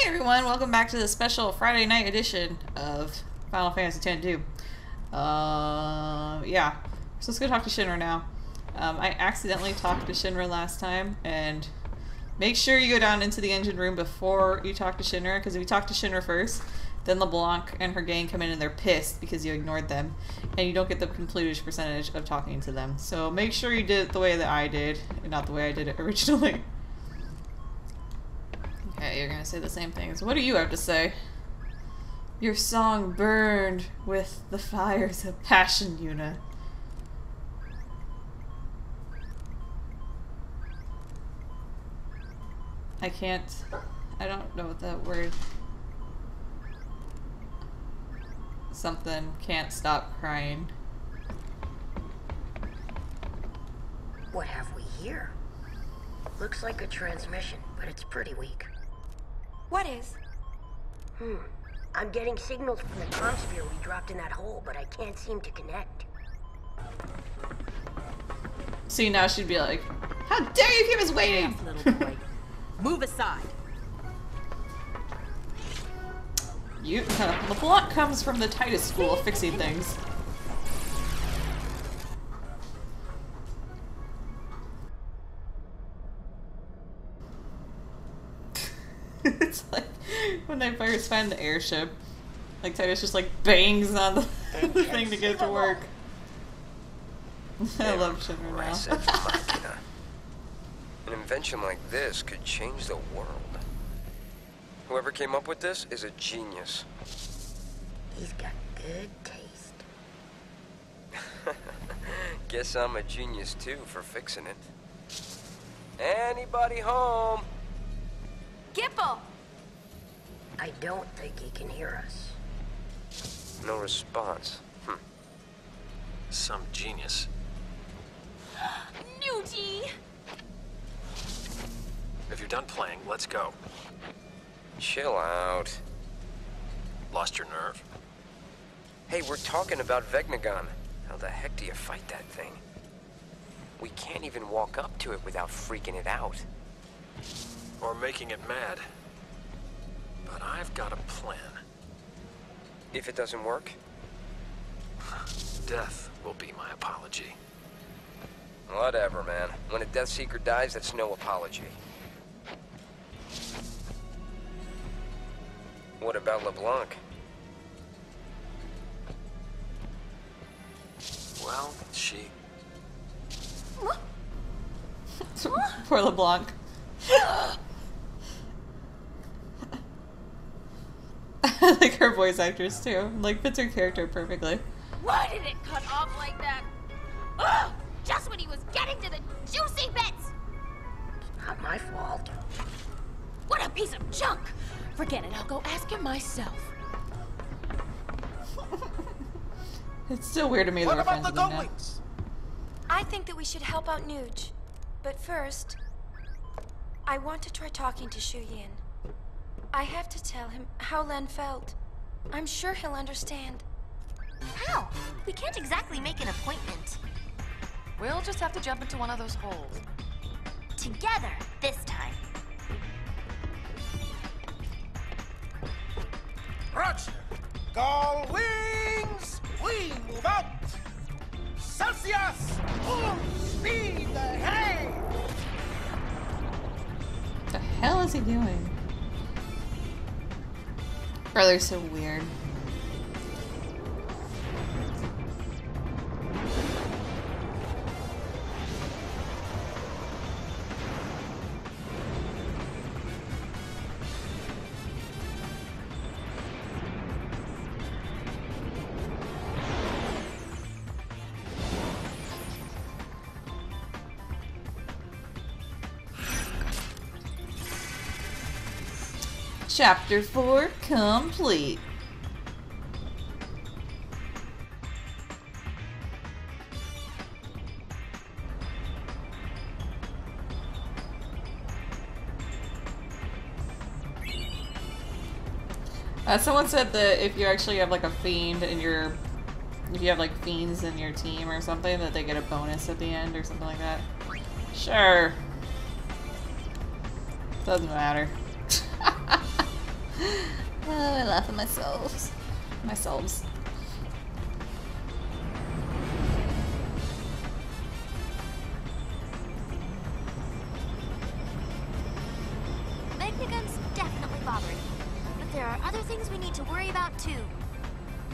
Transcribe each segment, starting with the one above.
Hey everyone, welcome back to the special Friday night edition of Final Fantasy X-2. Yeah. So let's go talk to Shinra now. I accidentally talked to Shinra last time, and make sure you go down into the engine room before you talk to Shinra, because if you talk to Shinra first, then LeBlanc and her gang come in and they're pissed because you ignored them, and you don't get the completed percentage of talking to them. So make sure you did it the way that I did, and not the way I did it originally. Okay, you're gonna say the same things. What do you have to say? Your song burned with the fires of passion, Yuna. I don't know what that word... Something, can't stop crying. What have we here? Looks like a transmission, but it's pretty weak. What is? I'm getting signals from the comm sphere we dropped in that hole, but I can't seem to connect. See, now she'd be like, how dare you keep us waiting! Little boy. Move aside. LeBlanc comes from the tightest school of fixing things. It's like when they first find the airship, like Titus just like bangs on the thing to get it to work. I love Shinra now. An invention like this could change the world. Whoever came up with this is a genius. He's got good taste. Guess I'm a genius too for fixing it. Anybody home? Gipple! I don't think he can hear us. No response. Some genius. Nuji! If you're done playing, let's go. Chill out. Lost your nerve? Hey, we're talking about Vegnagon. How the heck do you fight that thing? We can't even walk up to it without freaking it out. Or making it mad. But I've got a plan. If it doesn't work? Death will be my apology. Whatever, man. When a Death Seeker dies, that's no apology. What about LeBlanc? Well, she... Poor LeBlanc. I like her voice actress too. Like, fits her character perfectly. Why did it cut off like that? Ugh! Just when he was getting to the juicy bits! Not my fault. What a piece of junk! Forget it, I'll go ask him myself. It's still weird to me that we're friends with him now. I think that we should help out Nuge. But first, I want to try talking to Shu Yin. I have to tell him how Len felt. I'm sure he'll understand. How? We can't exactly make an appointment. We'll just have to jump into one of those holes. Together, this time. Roger! Gull wings! We move out! Celsius! Full speed ahead! What the hell is he doing? Brother's so weird. Chapter 4 complete. Someone said that if you actually have like a fiend in your, if you have like fiends in your team or something, that they get a bonus at the end or something like that. Sure. Doesn't matter. Oh, I laugh at myself. Myself. Vegnagun's definitely bothering me. But there are other things we need to worry about too.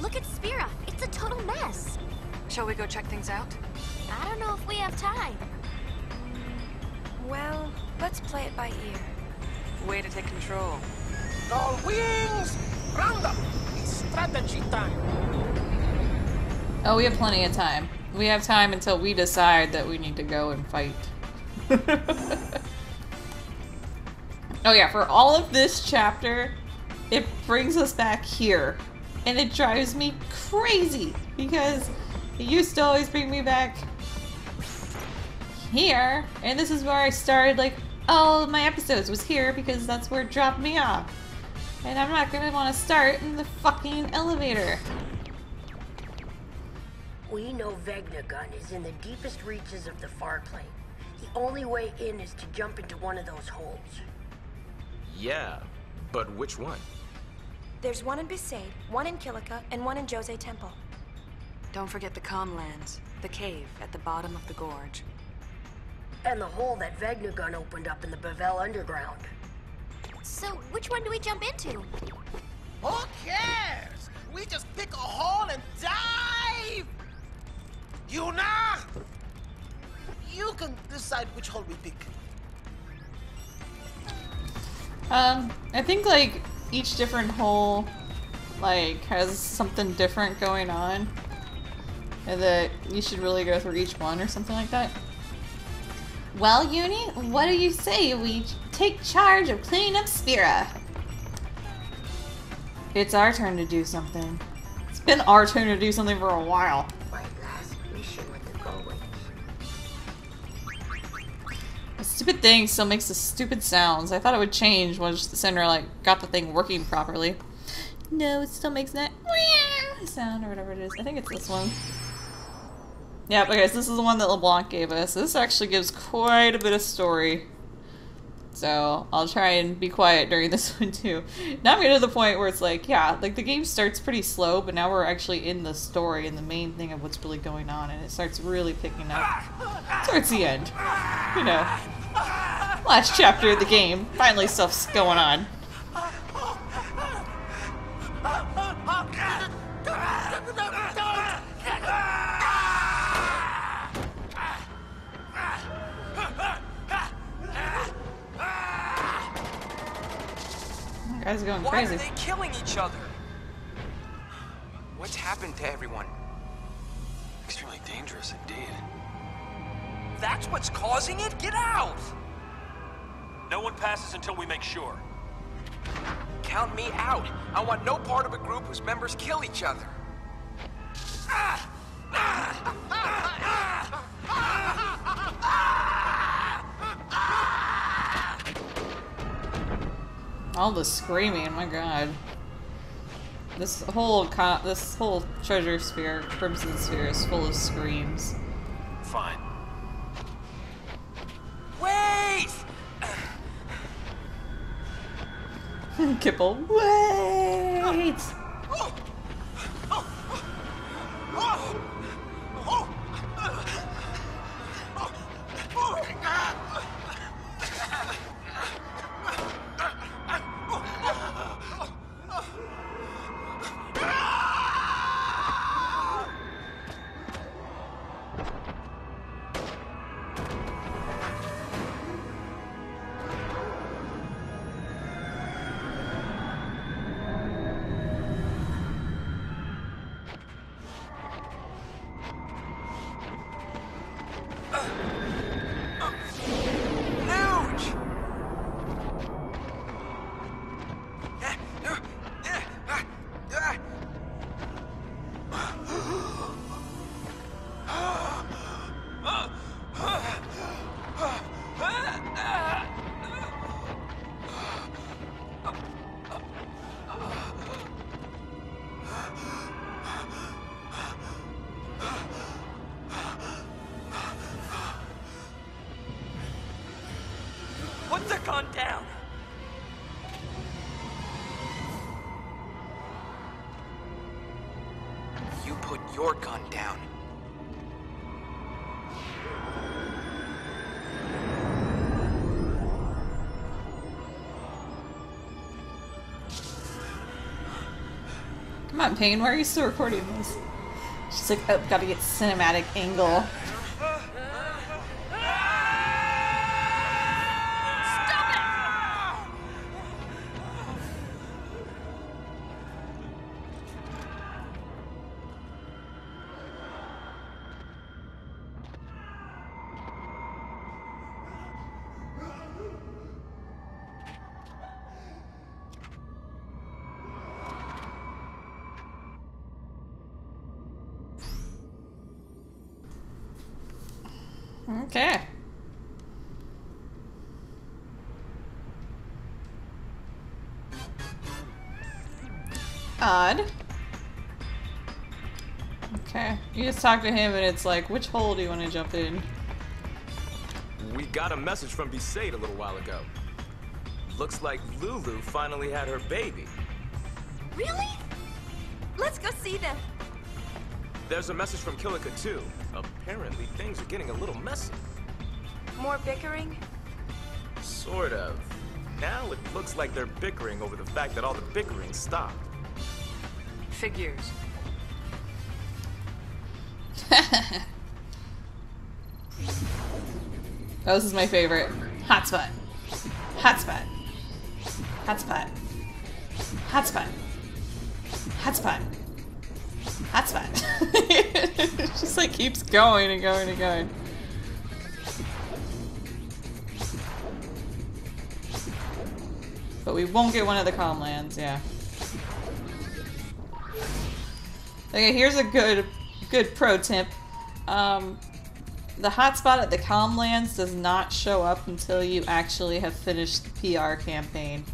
Look at Spira. It's a total mess. Shall we go check things out? I don't know if we have time. Well, let's play it by ear. Way to take control. All wings, round up. It's strategy time. Oh, we have plenty of time. We have time until we decide that we need to go and fight. Oh yeah, for all of this chapter, it brings us back here. And it drives me crazy because it used to always bring me back here. And this is where I started, like, all my episodes was here because that's where it dropped me off. And I'm not gonna want to start in the fucking elevator. We know Vegnagun is in the deepest reaches of the far plane. The only way in is to jump into one of those holes. Yeah, but which one? There's one in Besaid, one in Kilika, and one in Jose Temple. Don't forget the Comlands, the cave at the bottom of the gorge. And the hole that Vegnagun opened up in the Bavel underground. So, which one do we jump into? Who cares? We just pick a hole and dive! Yuna! You can decide which hole we pick. I think, like, each different hole, like, has something different going on. And that you should really go through each one or something like that. Well, Uni, what do you say we take charge of cleaning up Spira? It's our turn to do something. It's been our turn to do something for a while. My last mission with the Gullwings. The stupid thing still makes the stupid sounds. I thought it would change once the center, like, got the thing working properly. No, it still makes that sound or whatever it is. I think it's this one. Yeah, okay, so this is the one that LeBlanc gave us. This actually gives quite a bit of story. So, I'll try and be quiet during this one too. Now I'm getting to the point where it's like, yeah, like the game starts pretty slow, but now we're actually in the story and the main thing of what's really going on, and it starts really picking up towards the end. You know, last chapter of the game. Finally stuff's going on. Guys are going crazy. Why are they killing each other? What's happened to everyone? Extremely dangerous indeed. That's what's causing it? Get out! No one passes until we make sure. Count me out. I want no part of a group whose members kill each other. All the screaming, my god. This whole treasure sphere, Crimson Sphere, is full of screams. Fine. Wait! Kipple, wait! What's gone down? put your gun down. Come on, Payne, why are you still recording this? She's like, oh, gotta get cinematic angle. Okay. Odd. Okay. You just talk to him and it's like, which hole do you want to jump in? We got a message from Besaid a little while ago. Looks like Lulu finally had her baby. Really? Let's go see them. There's a message from Kilika too. Apparently things are getting a little messy. More bickering? Sort of. Now it looks like they're bickering over the fact that all the bickering stopped. Figures. Oh, this is my favorite. Hotspot. Hotspot. Hotspot. Hotspot. Hotspot. Hotspot. It just like keeps going and going and going. But we won't get one of the comm lands, yeah. Okay, here's a good pro tip. The hotspot at the comm lands does not show up until you actually have finished the PR campaign.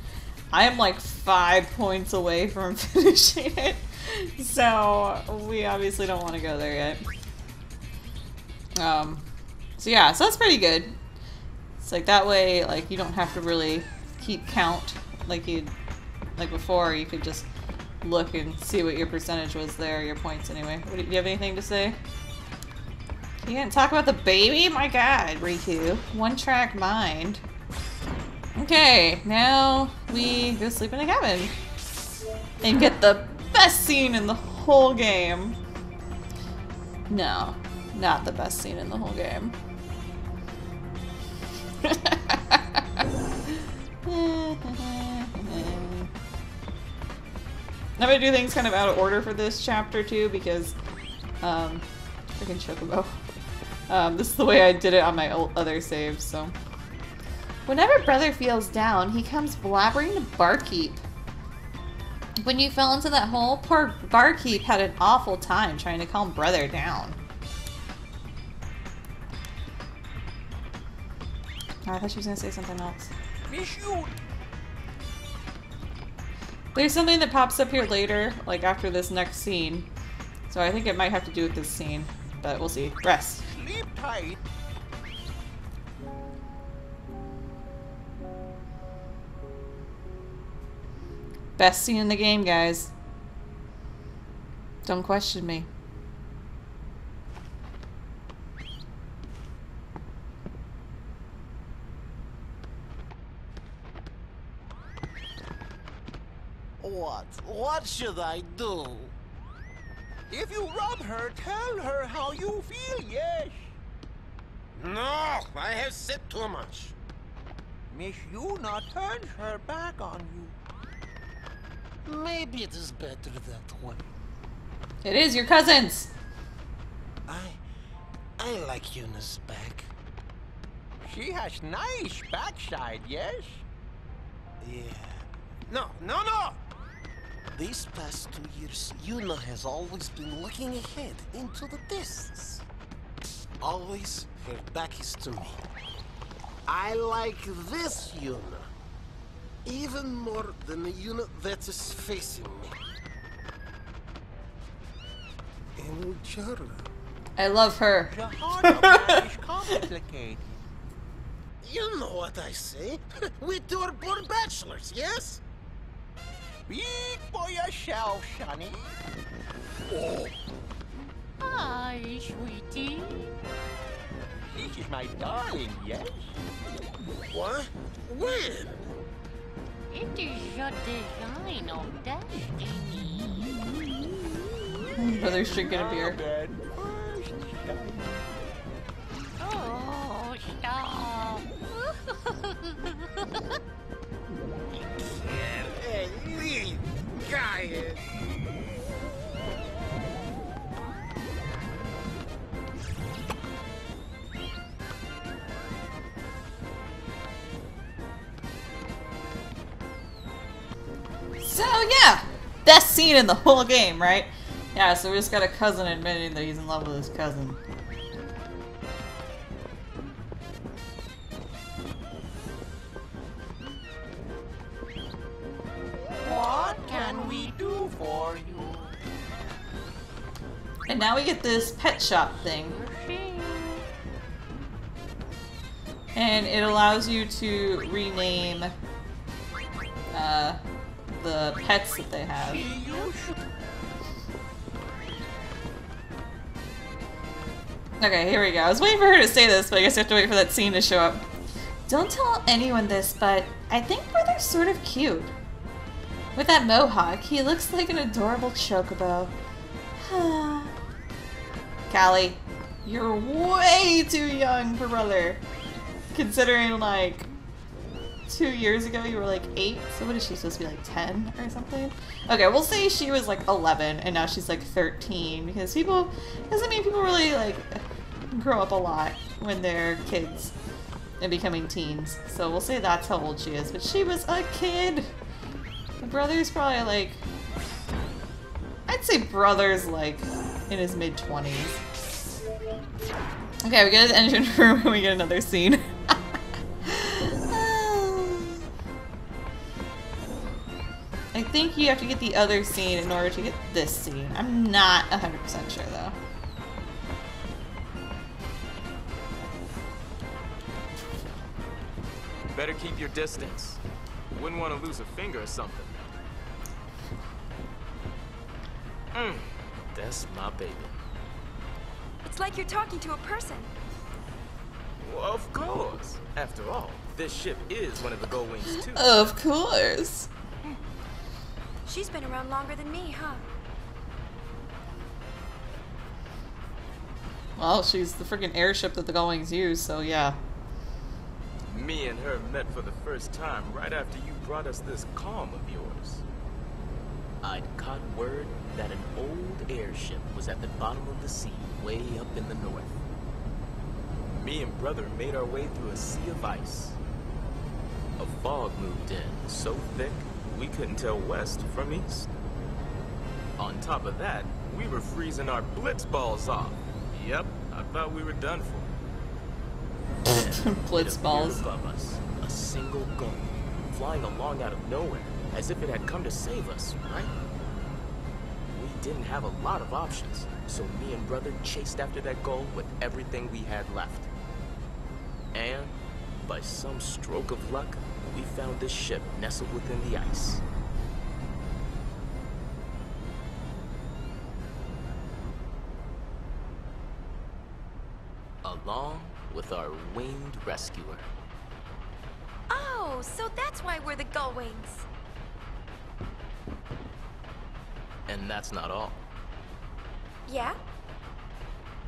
I am like 5 points away from finishing it, so we obviously don't want to go there yet. So yeah, so that's pretty good. It's like that way, like you don't have to really keep count like before. You could just look and see what your percentage was there, your points anyway. Do you have anything to say? You didn't talk about the baby? My god, Riku. One-track mind. Okay, now we go sleep in the cabin. And get the best scene in the whole game. No, not the best scene in the whole game. I'm gonna do things kind of out of order for this chapter too, because freaking Chocobo. This is the way I did it on my other saves, so. Whenever Brother feels down, he comes blabbering to Barkeep. When you fell into that hole, poor Barkeep had an awful time trying to calm Brother down. Oh, I thought she was gonna say something else. There's something that pops up here later, like after this next scene. So I think it might have to do with this scene, but we'll see. Rest. Sleep tight. Best scene in the game, guys. Don't question me. What should I do? If you rub her, tell her how you feel, yes? No, I have said too much. Miss Yuna turns her back on you. Maybe it is better that way. It is your cousins. I like Yuna's back. She has nice backside, yes? Yeah. No! These past 2 years, Yuna has always been looking ahead into the distance. Always, her back is to me. I like this Yuna even more than the Yuna that is facing me. And Jara. I love her. The heart of man is complicated. You know what I say. We two are born bachelors, yes? Speak for yourself, Sonny. Oh, Hi, sweetie. This is my darling, yes? What? When? It is your design of destiny. Brother's drinking a beer. Oh, stop. Hey, leave! Guy! So yeah, best scene in the whole game, right? Yeah, so we just got a cousin admitting that he's in love with his cousin. What can we do for you? And now we get this pet shop thing. And it allows you to rename the pets that they have. Okay, here we go. I was waiting for her to say this, but I guess I have to wait for that scene to show up. Don't tell anyone this, but I think Brother's sort of cute. With that mohawk, he looks like an adorable chocobo. Callie, you're way too young for Brother. Considering, like, 2 years ago you were like 8, so what is she supposed to be, like 10 or something? Okay, we'll say she was like 11 and now she's like 13 because people, doesn't mean people really like grow up a lot when they're kids and becoming teens. So we'll say that's how old she is, but she was a kid. My Brother's probably like, I'd say Brother's like in his mid-20s. Okay, we go to the engine room and we get another scene. I think you have to get the other scene in order to get this scene. I'm not 100% sure though. Better keep your distance. Wouldn't want to lose a finger or something. That's my baby. It's like you're talking to a person. Well, of course. After all, this ship is one of the Gull Wings too. Of course. She's been around longer than me, huh? Well, she's the freaking airship that the Gull Wings use, so yeah. Me and her met for the first time right after you brought us this calm of yours. I'd caught word that an old airship was at the bottom of the sea, way up in the north. Me and Brother made our way through a sea of ice. A fog moved in, so thick we couldn't tell west from east. On top of that, we were freezing our blitz balls off. Yep, I thought we were done for. Blitz balls. Above us, a single gull, flying along out of nowhere, as if it had come to save us, right? We didn't have a lot of options, so me and Brother chased after that gull with everything we had left. And, by some stroke of luck, we found this ship nestled within the ice. Along with our winged rescuer. Oh, so that's why we're the Gull Wings. And that's not all. Yeah?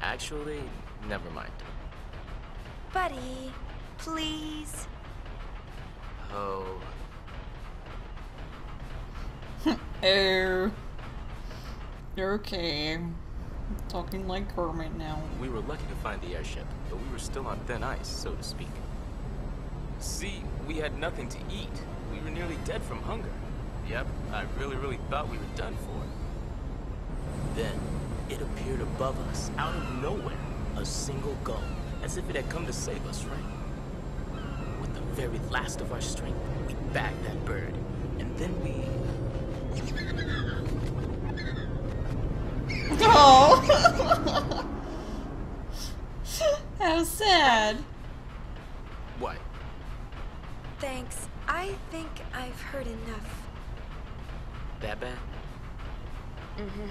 Actually, never mind. Buddy, please. Oh. Oh. You're okay. Talking like Kermit now. We were lucky to find the airship, but we were still on thin ice, so to speak. See, we had nothing to eat. We were nearly dead from hunger. Yep, I really thought we were done for. Then, it appeared above us, out of nowhere, a single gull, as if it had come to save us, right? With the very last of our strength, we bagged that bird, and then we... Oh! How sad. What? Thanks. I think I've heard enough. That bad? Mm-hmm.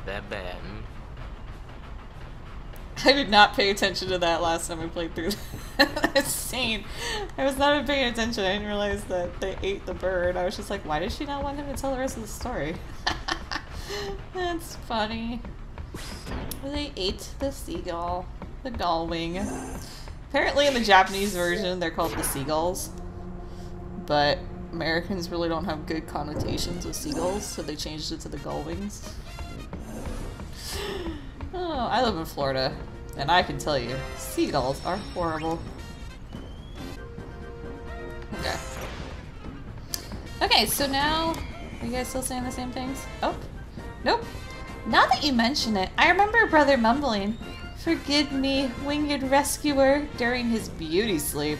That bad, hmm? I did not pay attention to that last time we played through that scene. I was not even paying attention. I didn't realize that they ate the bird. I was just like, why does she not want him to tell the rest of the story? That's funny. They ate the seagull. The gull wing. Apparently in the Japanese version they're called the seagulls. But Americans really don't have good connotations with seagulls, so they changed it to the gull wings. Oh, I live in Florida, and I can tell you, seagulls are horrible. Okay. Okay, so now, are you guys still saying the same things? Oh, nope. Now that you mention it, I remember Brother mumbling, "Forgive me, winged rescuer," during his beauty sleep.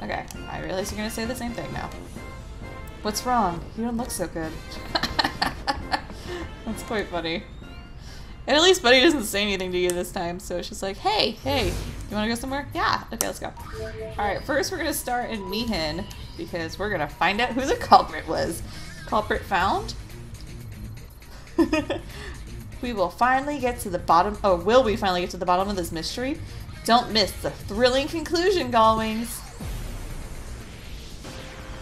Okay, I realize you're gonna say the same thing now. What's wrong? You don't look so good. That's quite funny. And at least Buddy doesn't say anything to you this time, so it's just like, hey, you wanna go somewhere? Yeah, okay, let's go. Alright, first we're gonna start in Mihin, because we're gonna find out who the culprit was. Culprit found? We will finally get to the bottom, will we finally get to the bottom of this mystery? Don't miss the thrilling conclusion, Gallwings.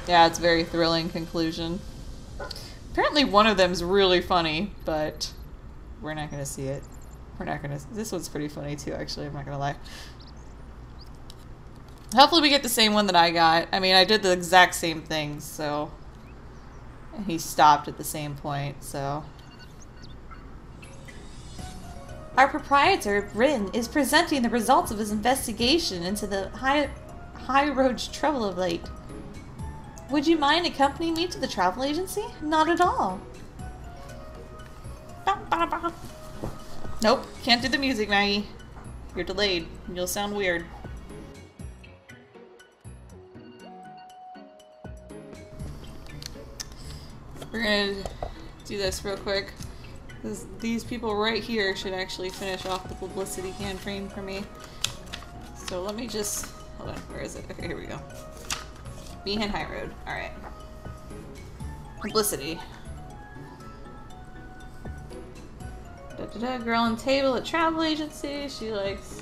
Yeah, it's a very thrilling conclusion. Apparently one of them's really funny, but we're not gonna see it. We're not gonna. This one's pretty funny too, actually, I'm not gonna lie. Hopefully we get the same one that I got. I mean, I did the exact same thing, so. And he stopped at the same point, so. Our proprietor, Bryn, is presenting the results of his investigation into the high road trouble of late. Would you mind accompanying me to the travel agency? Not at all. Nope, can't do the music, Maggie. You're delayed. You'll sound weird. We're gonna do this real quick. These people right here should actually finish off the publicity campaign for me. So let me just... Hold on, where is it? Okay, here we go. Mihin High Road. Alright. Publicity. Girl on table at travel agency. She likes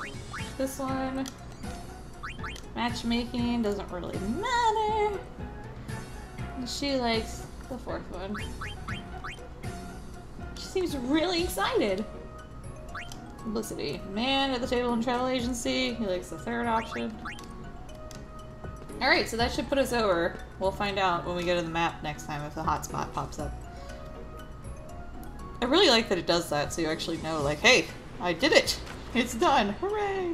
this one. Matchmaking doesn't really matter. And she likes the fourth one. She seems really excited. Publicity. Man at the table in travel agency. He likes the third option. Alright, so that should put us over. We'll find out when we go to the map next time if the hotspot pops up. I really like that it does that, so you actually know, like, hey, I did it! It's done! Hooray!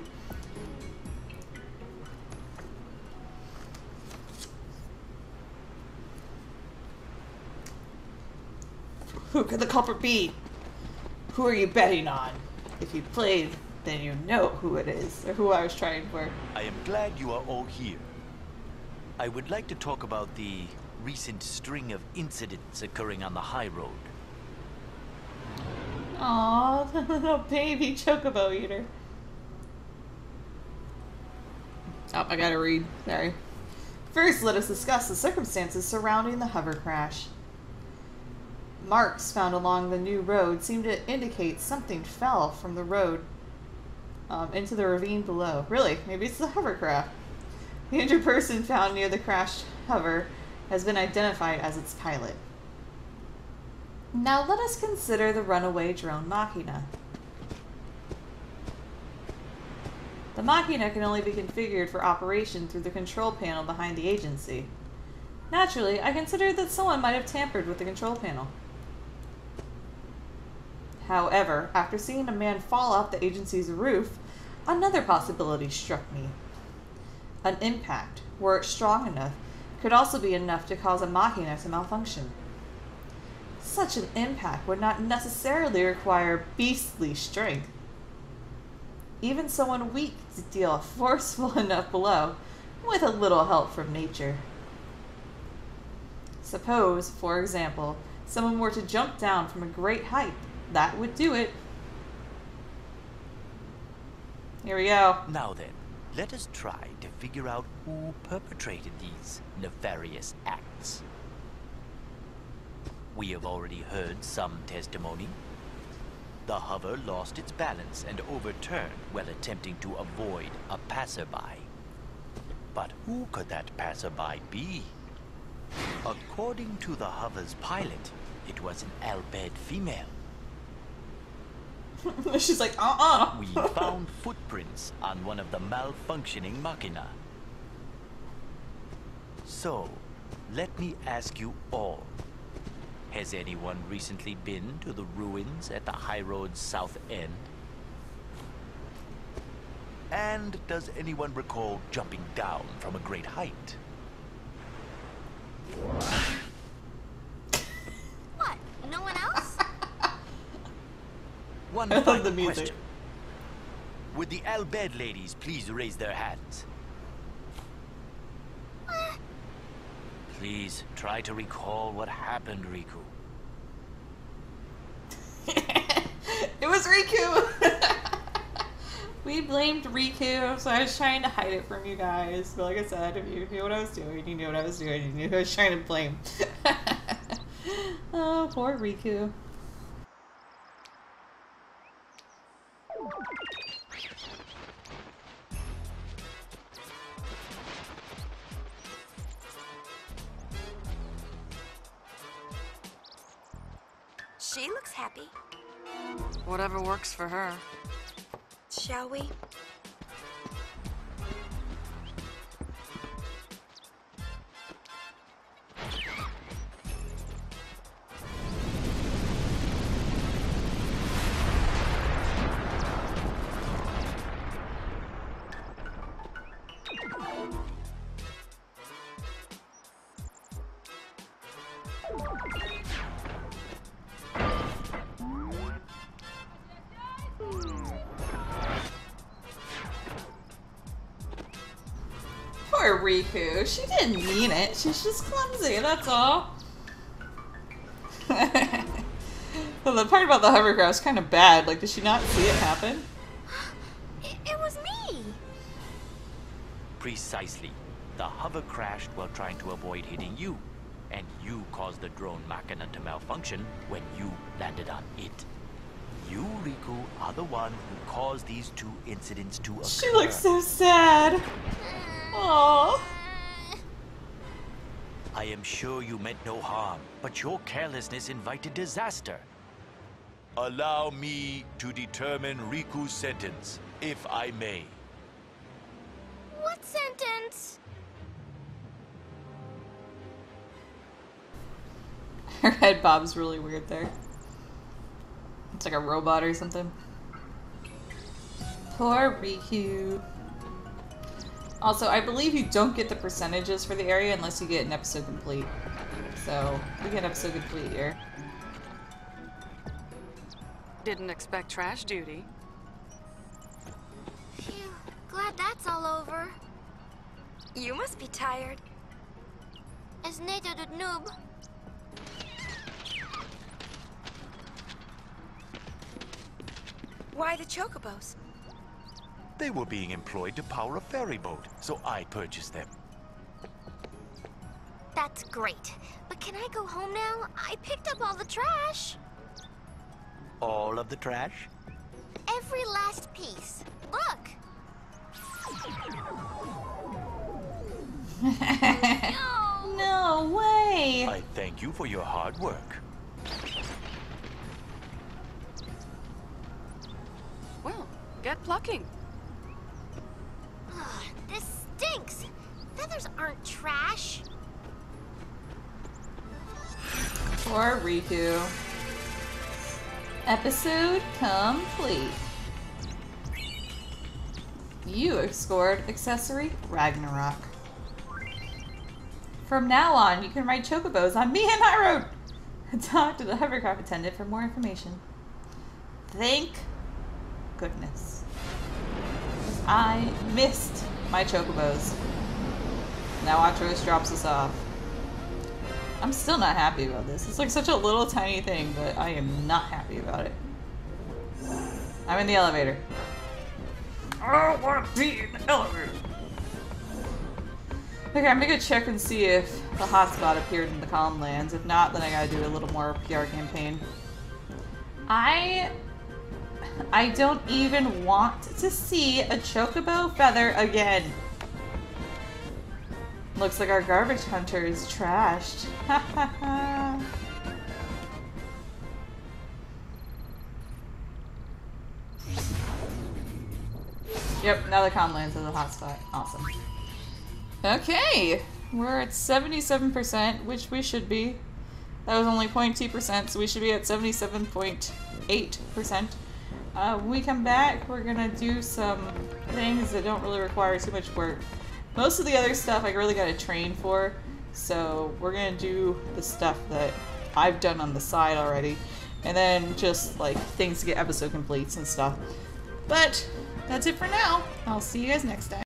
Who could the culprit be? Who are you betting on? If you played, then you know who it is, or who I was trying for. I am glad you are all here. I would like to talk about the recent string of incidents occurring on the high road. Aww, the little baby chocobo eater. Oh, I gotta read. Sorry. First, let us discuss the circumstances surrounding the hover crash. Marks found along the new road seem to indicate something fell from the road into the ravine below. Really? Maybe it's the hovercraft. The injured person found near the crashed hover has been identified as its pilot. Now let us consider the runaway drone Machina. The Machina can only be configured for operation through the control panel behind the agency. Naturally, I considered that someone might have tampered with the control panel. However, after seeing a man fall off the agency's roof, another possibility struck me. An impact, were it strong enough, could also be enough to cause a Machina to malfunction. Such an impact would not necessarily require beastly strength. Even someone weak to deal forceful enough blow, with a little help from nature. Suppose, for example, someone were to jump down from a great height. That would do it. Here we go. Now then, let us try to figure out who perpetrated these nefarious acts. We have already heard some testimony. the hover lost its balance and overturned while attempting to avoid a passerby. But who could that passerby be? According to the hover's pilot, it was an Albed female. She's like, We found footprints on one of the malfunctioning machina. So, let me ask you all. Has anyone recently been to the ruins at the High Road's south end? And does anyone recall jumping down from a great height? What? No one else? One final question. Would the Albed ladies please raise their hands? Please try to recall what happened, Riku. It was Riku! We blamed Riku, so I was trying to hide it from you guys. But like I said, if you knew what I was doing, you knew what I was doing, you knew who I was trying to blame. Oh, poor Riku. She looks happy. Whatever works for her. Shall we? Poor Riku. She didn't mean it. She's just clumsy, that's all. Well, the part about the hovercraft is kind of bad. Like, did she not see it happen? It was me! Precisely. The hover crashed while trying to avoid hitting you. And you caused the drone machina to malfunction when you landed on it. You, Riku, are the one who caused these two incidents to occur. She looks so sad. Aww. I am sure you meant no harm, but your carelessness invited disaster. Allow me to determine Riku's sentence, if I may. What sentence? Her head bob's really weird there. It's like a robot or something. Poor Riku. Also, I believe you don't get the percentages for the area unless you get an episode complete. So, we get episode complete here. Didn't expect trash duty. Phew, glad that's all over. You must be tired. As Nata the noob. Why the chocobos? They were being employed to power a ferry boat, so I purchased them. That's great. But can I go home now? I picked up all the trash. All of the trash? Every last piece. Look. No way! I thank you for your hard work. Well, get plucking. Ugh, this stinks. Feathers aren't trash. Poor Riku. Episode complete. You scored accessory Ragnarok. From now on, you can ride chocobos on me and High Road. Talk to the hovercraft attendant for more information. Thank goodness. I missed my chocobos. Now Atros drops us off. I'm still not happy about this. It's like such a little tiny thing, but I am not happy about it. I'm in the elevator. I don't want to be in the elevator. Okay, I'm gonna go check and see if the hotspot appeared in the Calm Lands. If not, then I gotta do a little more PR campaign. I I don't even want to see a chocobo feather again. Looks like our garbage hunter is trashed. Ha ha ha. Yep, now the comm lands in the hotspot. Awesome. Okay, we're at 77%, which we should be. That was only 0.2%, so we should be at 77.8%. When we come back, we're gonna do some things that don't really require too much work. Most of the other stuff I really gotta train for, so we're gonna do the stuff that I've done on the side already, and then just like things to get episode completes and stuff. But that's it for now. I'll see you guys next time.